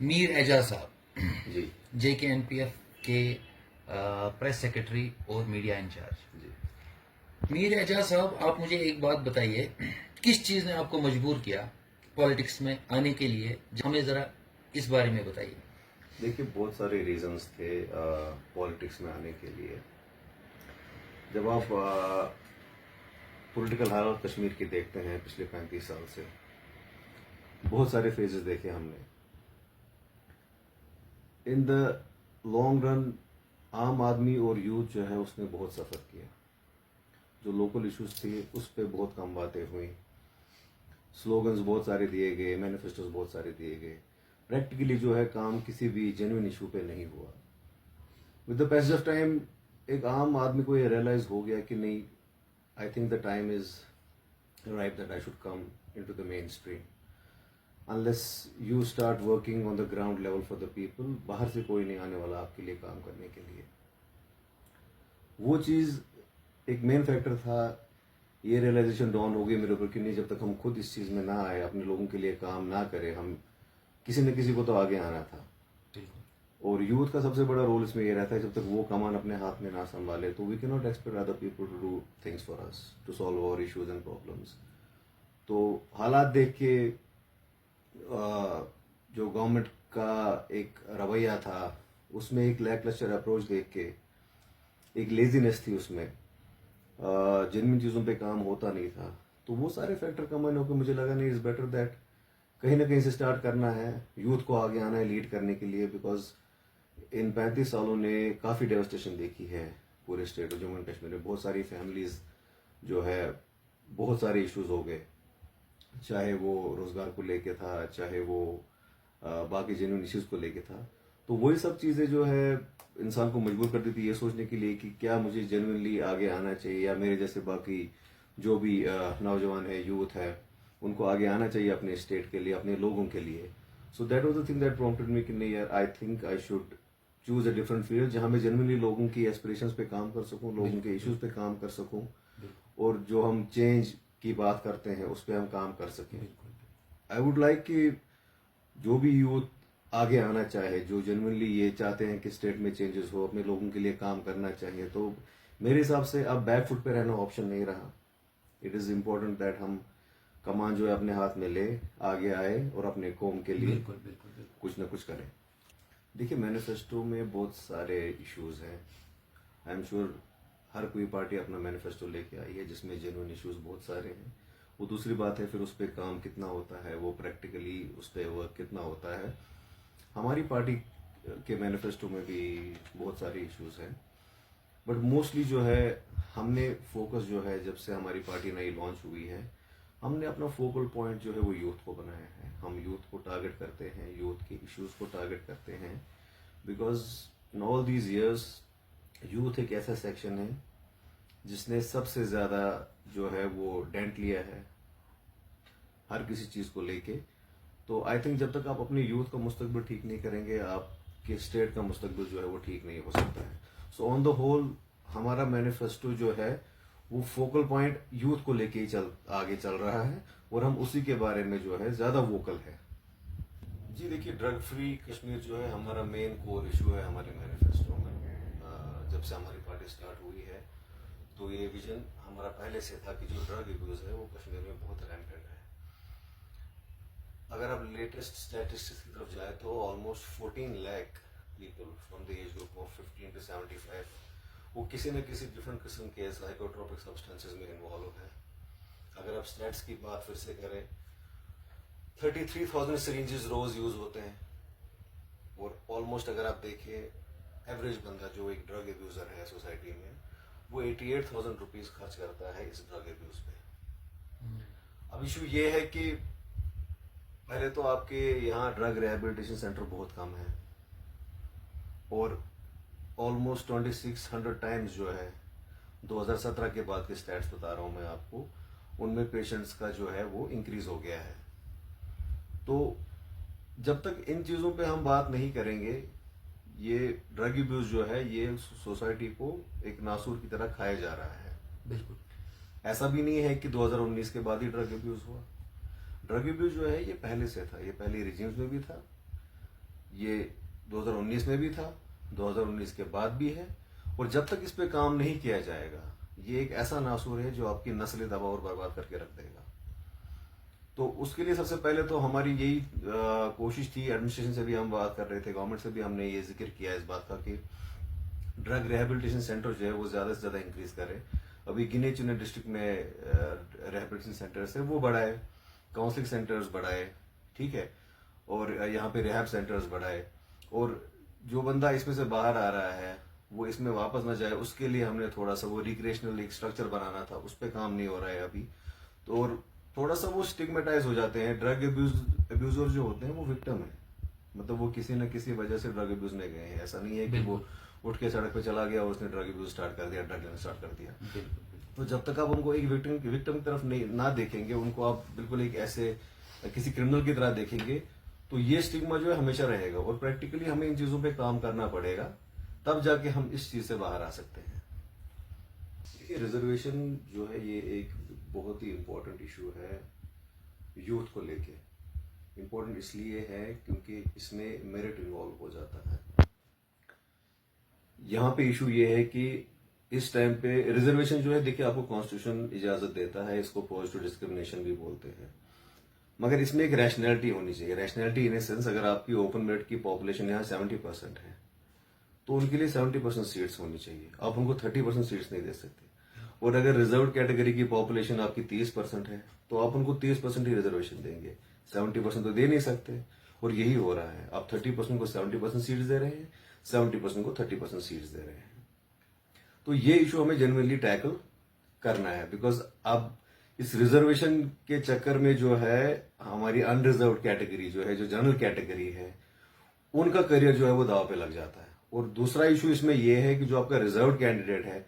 मीर एजाज साहब, जी। JKNPF के press secretary और मीडिया इंचार्ज। जी। मीर एजाज साहब, आप मुझे एक बात बताइए, किस चीज़ ने आपको मजबूर किया पॉलिटिक्स में आने के लिए? हमें ज़रा इस बारे में बताइए। देखिए, बहुत सारे रीजंस थे पॉलिटिक्स में आने के लिए। जब आप पॉलिटिकल हालत कश्मीर की देखते हैं पिछले 35 साल से, बहुत सारे फेजेस देखे हमने। इन द लॉन्ग रन आम आदमी और यूथ जो है उसने बहुत सफ़र किया। जो लोकल इश्यूज थे उस पर बहुत कम बातें हुई, स्लोगन्स बहुत सारे दिए गए, मैनिफेस्टोज बहुत सारे दिए गए। प्रैक्टिकली जो है काम किसी भी जेन्युइन इशू पे नहीं हुआ। With the passage of time एक आम आदमी को ये रियलाइज हो गया कि नहीं, I think the time is right that I should come into the main stream. Unless you start working on the ground level for the people, बाहर से कोई नहीं आने वाला आपके लिए काम करने के लिए। वो चीज़ एक मेन फैक्टर था। ये रियलाइजेशन डाउन हो गई मेरे ऊपर कि नहीं, जब तक हम खुद इस चीज़ में ना आए, अपने लोगों के लिए काम ना करें, हम किसी न किसी को तो आगे आना था। और यूथ का सबसे बड़ा रोल इसमें ये रहता है, जब तक वो कमान अपने हाथ में ना संभाले तो we can not expect other people to do things for us, to solve our issues and problems. तो हालात देख के जो गवर्नमेंट का एक रवैया था उसमें एक लैकलस्टर अप्रोच देख के, एक लेजीनेस थी उसमें, जिन चीज़ों पे काम होता नहीं था। तो वो सारे फैक्टर कम्बाइन होकर मुझे लगा नहीं, इज़ बेटर दैट कहीं ना कहीं से स्टार्ट करना है, यूथ को आगे आना है लीड करने के लिए। बिकॉज इन 35 सालों ने काफ़ी डेवस्टेशन देखी है पूरे स्टेट जम्मू एंड कश्मीर में। बहुत सारी फैमिलीज जो है, बहुत सारे इश्यूज हो गए, चाहे वो रोजगार को लेके था, चाहे वो बाकी जेन्युइन इश्यूज को लेके था। तो वही सब चीज़ें जो है इंसान को मजबूर कर देती है ये सोचने के लिए कि क्या मुझे जेन्युइनली आगे आना चाहिए, या मेरे जैसे बाकी जो भी नौजवान है, यूथ है, उनको आगे आना चाहिए अपने स्टेट के लिए, अपने लोगों के लिए। So that was the thing that prompted me कि नहीं यार, I think I should choose a different field जहां मैं जेन्युइनली लोगों की एस्पिरेशंस पे काम कर सकूं, लोगों के इश्यूज पे काम कर सकूं, और जो हम चेंज की बात करते हैं उस पर हम काम कर सकें। आई वुड लाइक कि जो भी यूथ आगे आना चाहे, जो जेन्युइनली ये चाहते हैं कि स्टेट में चेंजेस हो, अपने लोगों के लिए काम करना चाहिए, तो मेरे हिसाब से अब बैक फुट पे रहना ऑप्शन नहीं रहा। इट इज़ इम्पोर्टेंट दैट हम कमान जो है अपने हाथ में ले, आगे आए और अपने कौम के लिए कुछ ना कुछ करें। देखिए, मैनिफेस्टो में बहुत सारे इश्यूज हैं। आई एम श्योर हर कोई पार्टी अपना मैनिफेस्टो लेके आई है जिसमें जेन्युइन इश्यूज बहुत सारे हैं। वो दूसरी बात है फिर उस पर काम कितना होता है, वो प्रैक्टिकली उस पर वर्क कितना होता है। हमारी पार्टी के मैनिफेस्टो में भी बहुत सारे इश्यूज हैं, बट मोस्टली जो है हमने फोकस जो है, जब से हमारी पार्टी नई लॉन्च हुई है, हमने अपना फोकल पॉइंट जो है वो यूथ को बनाया है। हम यूथ को टारगेट करते हैं, यूथ के इश्यूज को टारगेट करते हैं। Because in all these years youth एक ऐसा सेक्शन है जिसने सबसे ज़्यादा जो है वो डेंट लिया है हर किसी चीज़ को लेके। तो आई थिंक जब तक आप अपने यूथ का मुस्तकबिल ठीक नहीं करेंगे, आपके स्टेट का मुस्तकबिल जो है वो ठीक नहीं हो सकता है। सो ऑन द होल हमारा मैनिफेस्टो जो है वो फोकल पॉइंट यूथ को लेके ही आगे चल रहा है, और हम उसी के बारे में जो है ज़्यादा वोकल है। जी देखिए, ड्रग फ्री कश्मीर जो है हमारा मेन कोर इशू है हमारे मैनिफेस्टो में। जब से हमारी पार्टी स्टार्ट हुई है तो ये विजन हमारा पहले से था कि जो ड्रग यूज है वो कश्मीर में बहुत रैम्पेंट है। अगर आप लेटेस्ट स्टैटिस्टिक्स की तरफ जाए तो almost 14 lakh people from the age group of 15 to 75 वो किसी न किसी डिफरेंट किस्म के साइकोट्रोपिक सब्सटेंसेस में इन्वॉल्व है। अगर आप स्टैट्स की बात फिर से करें, 33,000 सिरिंजेस रोज यूज होते हैं, और ऑलमोस्ट अगर आप देखें एवरेज बंदा जो एक ड्रग एब्यूजर है सोसाइटी में, वो 88,000 रुपीज खर्च करता है इस ड्रग एब्यूज पे। अब इशू ये है कि पहले तो आपके यहाँ ड्रग रिहेबिलिटेशन सेंटर बहुत कम है, और ऑलमोस्ट 2600 टाइम्स जो है 2017 के बाद के स्टैट्स बता रहा हूँ मैं आपको, उनमें पेशेंट्स का जो है वो इंक्रीज हो गया है। तो जब तक इन चीज़ों पे हम बात नहीं करेंगे, ये ड्रग अब्यूज जो है ये सोसाइटी को एक नासूर की तरह खाया जा रहा है। बिल्कुल। ऐसा भी नहीं है कि 2019 के बाद ही ड्रग अब्यूज हुआ। ड्रग अब्यूज जो है ये पहले से था, ये पहले रिजीम्स में भी था। ये 2019 में भी था, 2019 के बाद भी है, और जब तक इस पे काम नहीं किया जाएगा ये एक ऐसा नासूर है जो आपकी नस्लें तबाह और बर्बाद करके रख देगा। तो उसके लिए सबसे पहले तो हमारी यही कोशिश थी, एडमिनिस्ट्रेशन से भी हम बात कर रहे थे, गवर्नमेंट से भी हमने ये जिक्र किया इस बात का कि ड्रग रिहेबिलिटेशन सेंटर जो है वो ज्यादा से ज्यादा इंक्रीज करे। अभी गिने चुने डिस्ट्रिक्ट में रिहेबिलिटेशन सेंटर्स है वो बढ़ाए, काउंसलिंग सेंटर्स बढ़ाए, ठीक है, और यहाँ पे रिहैब सेंटर्स बढ़ाए, और जो बंदा इसमें से बाहर आ रहा है वो इसमें वापस ना जाए उसके लिए हमने थोड़ा सा वो रिक्रिएशनल एक स्ट्रक्चर बनाना था, उस पर काम नहीं हो रहा है अभी। तो और थोड़ा सा वो स्टिग्मेटाइज हो जाते हैं, ड्रग अब्यूजर जो होते हैं वो विक्टिम है, मतलब वो किसी न किसी वजह से ड्रग अब्यूज में गए हैं, ऐसा नहीं है कि वो उठ के सड़क पे चला गया और उसने ड्रग अब्यूज स्टार्ट कर दिया, ड्रग लेना स्टार्ट कर दिया। तो जब तक आप उनको एक विक्टिम की तरफ नहीं ना देखेंगे, उनको आप बिल्कुल एक ऐसे किसी क्रिमिनल की तरह देखेंगे, तो ये स्टिग्मा जो है हमेशा रहेगा, और प्रैक्टिकली हमें इन चीजों पे काम करना पड़ेगा, तब जाके हम इस चीज से बाहर आ सकते हैं। रिजर्वेशन जो है ये एक बहुत ही इम्पोर्टेंट इशू है यूथ को लेके। इम्पोर्टेंट इसलिए है क्योंकि इसमें मेरिट इन्वॉल्व हो जाता है। यहाँ पे इशू ये है कि इस टाइम पे रिजर्वेशन जो है, देखिए आपको कॉन्स्टिट्यूशन इजाजत देता है, इसको पॉजिटिव डिस्क्रिमिनेशन भी बोलते हैं, मगर इसमें एक रैशनैलिटी होनी चाहिए। रैशनैलिटी इन ए सेंस, अगर आपकी ओपन मेरिट की पॉपुलेशन यहाँ 70% है तो उनके लिए 70% सीट्स होनी चाहिए, आप उनको 30% सीट्स नहीं दे सकते। और अगर रिजर्व कैटेगरी की पॉपुलेशन आपकी 30% है तो आप उनको 30% ही रिजर्वेशन देंगे, 70% तो दे नहीं सकते। और यही हो रहा है, आप 30% को 70% सीट्स दे रहे हैं, 70% को 30% सीट्स दे रहे हैं। तो ये इशू हमें जेन्युइनली टैकल करना है, बिकॉज अब इस रिजर्वेशन के चक्कर में जो है हमारी अनरिजर्व कैटेगरी जो है, जो जनरल कैटेगरी है, उनका करियर जो है वो दाव पे लग जाता है। और दूसरा इशू इसमें यह है कि जो आपका रिजर्व कैंडिडेट है,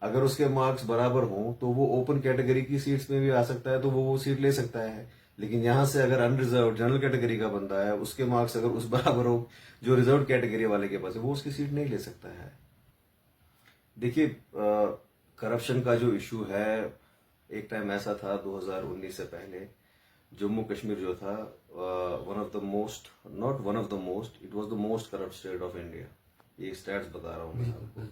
अगर उसके मार्क्स बराबर हों तो वो ओपन कैटेगरी की सीट्स में भी आ सकता है, तो वो सीट ले सकता है। लेकिन यहां से अगर अनरिजर्व जनरल कैटेगरी का बंदा है, उसके मार्क्स अगर उस बराबर हो जो रिजर्व कैटेगरी वाले के पास है, वो उसकी सीट नहीं ले सकता है। देखिए, करप्शन का जो इशू है, एक टाइम ऐसा था 2019 से पहले, जम्मू कश्मीर जो था one of the most, not one of the most, it was the most corrupt state of India. ये स्टैट्स बता रहा हूं मैं आपको।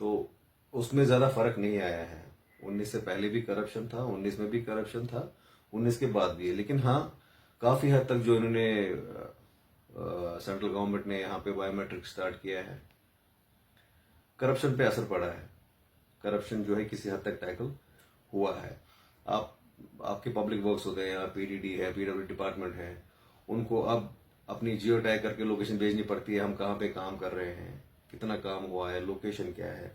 तो उसमें ज्यादा फर्क नहीं आया है, 19 से पहले भी करप्शन था, 19 में भी करप्शन था, 19 के बाद भी है। लेकिन हाँ, काफी हद तक जो इन्होंने सेंट्रल गवर्नमेंट ने यहाँ पे बायोमेट्रिक स्टार्ट किया है, करप्शन पे असर पड़ा है। करप्शन जो है किसी हद तक टैकल हुआ है। आपके पब्लिक वर्क्स होते हैं, यहाँ पीडीडी है, पीडब्ल्यू डिपार्टमेंट है, उनको अब अपनी जियो टैग करके लोकेशन भेजनी पड़ती है, हम कहाँ पे काम कर रहे हैं, कितना काम हुआ है, लोकेशन क्या है।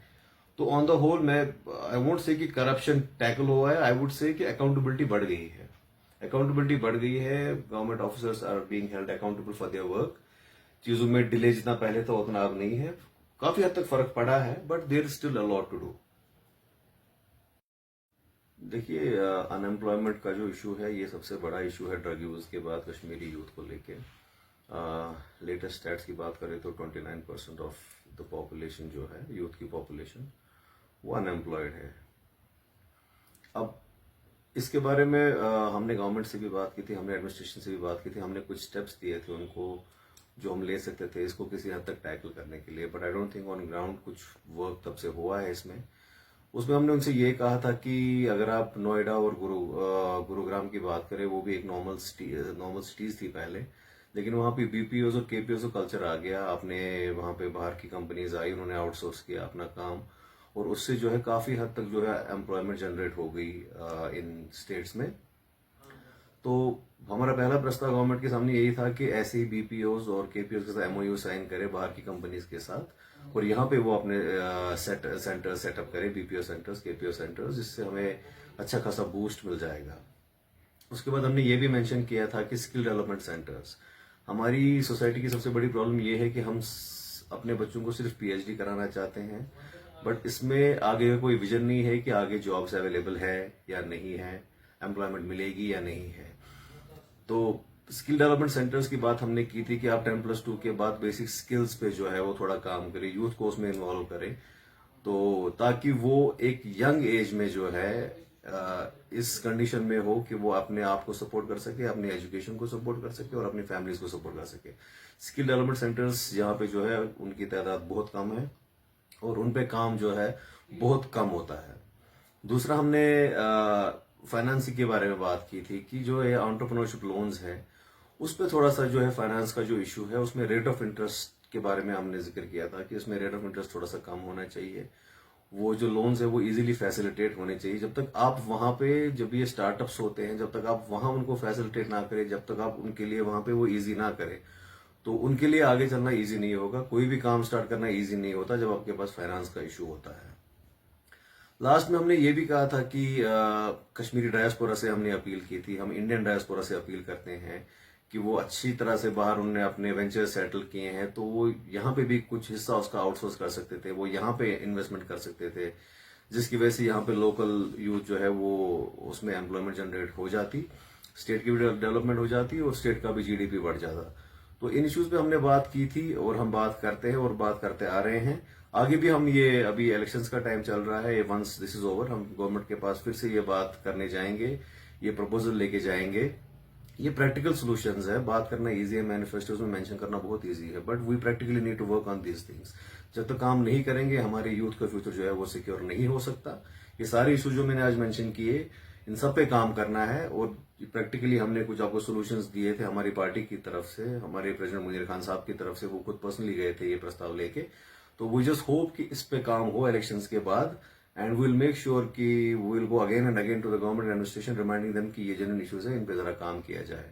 तो ऑन द होल मैं आई वोंट से कि करप्शन टैकल हुआ है, आई वुड से कि अकाउंटेबिलिटी बढ़ गई है। अकाउंटेबिलिटी बढ़ गई है, government officers are being held accountable for their work. चीजों में डिले जितना पहले था उतना अब नहीं है, काफी हद तक फर्क पड़ा है, but there is still a lot to do. देखिए, अनएम्प्लॉयमेंट का जो इशू है ये सबसे बड़ा इशू है ड्रग यूज के बाद कश्मीरी यूथ को लेके। लेटेस्ट स्टैट्स की बात करें तो 29% ऑफ द पॉपुलेशन जो है, यूथ की पॉपुलेशन, वो अनएम्प्लॉयड है। अब इसके बारे में हमने गवर्नमेंट से भी बात की थी, हमने एडमिनिस्ट्रेशन से भी बात की थी, हमने कुछ स्टेप्स दिए थे उनको जो हम ले सकते थे इसको किसी हद तक टैकल करने के लिए, but I don't think on ground कुछ वर्क तब से हुआ है इसमें। उसमें हमने उनसे ये कहा था कि अगर आप नोएडा और गुरुग्राम की बात करें, वो भी एक नॉर्मल सिटीज थी पहले, लेकिन वहां पे बीपीओज और केपीओज का कल्चर आ गया। आपने वहां पे बाहर की कंपनीज आई, उन्होंने आउटसोर्स किया अपना काम, और उससे जो है काफी हद तक जो है एम्प्लॉयमेंट जनरेट हो गई इन स्टेट्स में। तो हमारा पहला प्रस्ताव गवर्नमेंट के सामने यही था कि ऐसे ही बीपीओज और केपीओज के साथ एमओयू साइन करे बाहर की कंपनीज के साथ, और यहाँ पे वो अपने सेंटर सेटअप करे, बीपीओ सेंटर्स, केपीओ सेंटर्स, जिससे हमें अच्छा खासा बूस्ट मिल जाएगा। उसके बाद हमने ये भी मेंशन किया था कि स्किल डेवलपमेंट सेंटर्स, हमारी सोसाइटी की सबसे बड़ी प्रॉब्लम ये है कि हम अपने बच्चों को सिर्फ पीएचडी कराना चाहते हैं, बट इसमें आगे कोई विजन नहीं है कि आगे जॉब्स अवेलेबल है या नहीं है, एम्प्लॉयमेंट मिलेगी या नहीं है। तो स्किल डेवलपमेंट सेंटर्स की बात हमने की थी कि आप 10+2 के बाद बेसिक स्किल्स पे जो है वो थोड़ा काम करें, यूथ को उसमें इन्वॉल्व करें, तो ताकि वो एक यंग एज में जो है इस कंडीशन में हो कि वो अपने आप को सपोर्ट कर सके, अपनी एजुकेशन को सपोर्ट कर सके और अपनी फैमिलीज को सपोर्ट कर सके। स्किल डेवलपमेंट सेंटर्स यहाँ पे जो है उनकी तादाद बहुत कम है और उन पे काम जो है बहुत कम होता है। दूसरा, हमने फाइनेंसिंग के बारे में बात की थी कि जो ये एंटरप्रेन्योरशिप लोन्स है उस पर थोड़ा सा जो है फाइनेंस का जो इशू है उसमें रेट ऑफ इंटरेस्ट के बारे में हमने जिक्र किया था कि इसमें रेट ऑफ इंटरेस्ट थोड़ा सा कम होना चाहिए। वो जो लोन्स है वो इजीली फैसिलिटेट होने चाहिए। जब तक आप वहां पे, जब ये स्टार्टअप्स होते हैं, जब तक आप वहां उनको फैसिलिटेट ना करें, जब तक आप उनके लिए वहां पे वो इजी ना करें, तो उनके लिए आगे चलना इजी नहीं होगा। कोई भी काम स्टार्ट करना इजी नहीं होता जब आपके पास फाइनेंस का इशू होता है। लास्ट में हमने ये भी कहा था कि कश्मीरी डायस्पोरा से हमने अपील की थी, हम इंडियन डायस्पोरा से अपील करते हैं कि वो अच्छी तरह से बाहर उन्होंने अपने वेंचर सेटल किए हैं तो वो यहाँ पे भी कुछ हिस्सा उसका आउटसोर्स कर सकते थे, वो यहाँ पे इन्वेस्टमेंट कर सकते थे, जिसकी वजह से यहाँ पे लोकल यूथ जो है वो उसमें एम्प्लॉयमेंट जनरेट हो जाती, स्टेट की भी डेवलपमेंट हो जाती और स्टेट का भी जीडीपी बढ़ जाता। तो इन इश्यूज पे हमने बात की थी और हम बात करते हैं और बात करते आ रहे हैं। आगे भी हम ये, अभी इलेक्शंस का टाइम चल रहा है, वंस दिस इज ओवर हम गवर्नमेंट के पास फिर से ये बात करने जाएंगे, ये प्रपोजल लेके जाएंगे। ये प्रैक्टिकल सॉल्यूशंस है, बात करना इजी है, मैनिफेस्टोज में मेंशन करना बहुत इजी है, but we practically need to work on these things. जब तक काम नहीं करेंगे हमारे यूथ का फ्यूचर जो है वो सिक्योर नहीं हो सकता। ये सारे इशू जो मैंने आज मेंशन किए, इन सब पे काम करना है और प्रैक्टिकली हमने कुछ आपको सॉल्यूशंस दिए थे हमारी पार्टी की तरफ से, हमारे प्रेसिडेंट मुनीर खान साहब की तरफ से, वो खुद पर्सनली गए थे ये प्रस्ताव लेके। तो वी जस्ट होप कि इस पे काम हो इलेक्शंस के बाद, and we will make sure कि we will go again and again to the government administration reminding them कि ये जेन्युइन इश्यूज है, इन पे जरा काम किया जाए।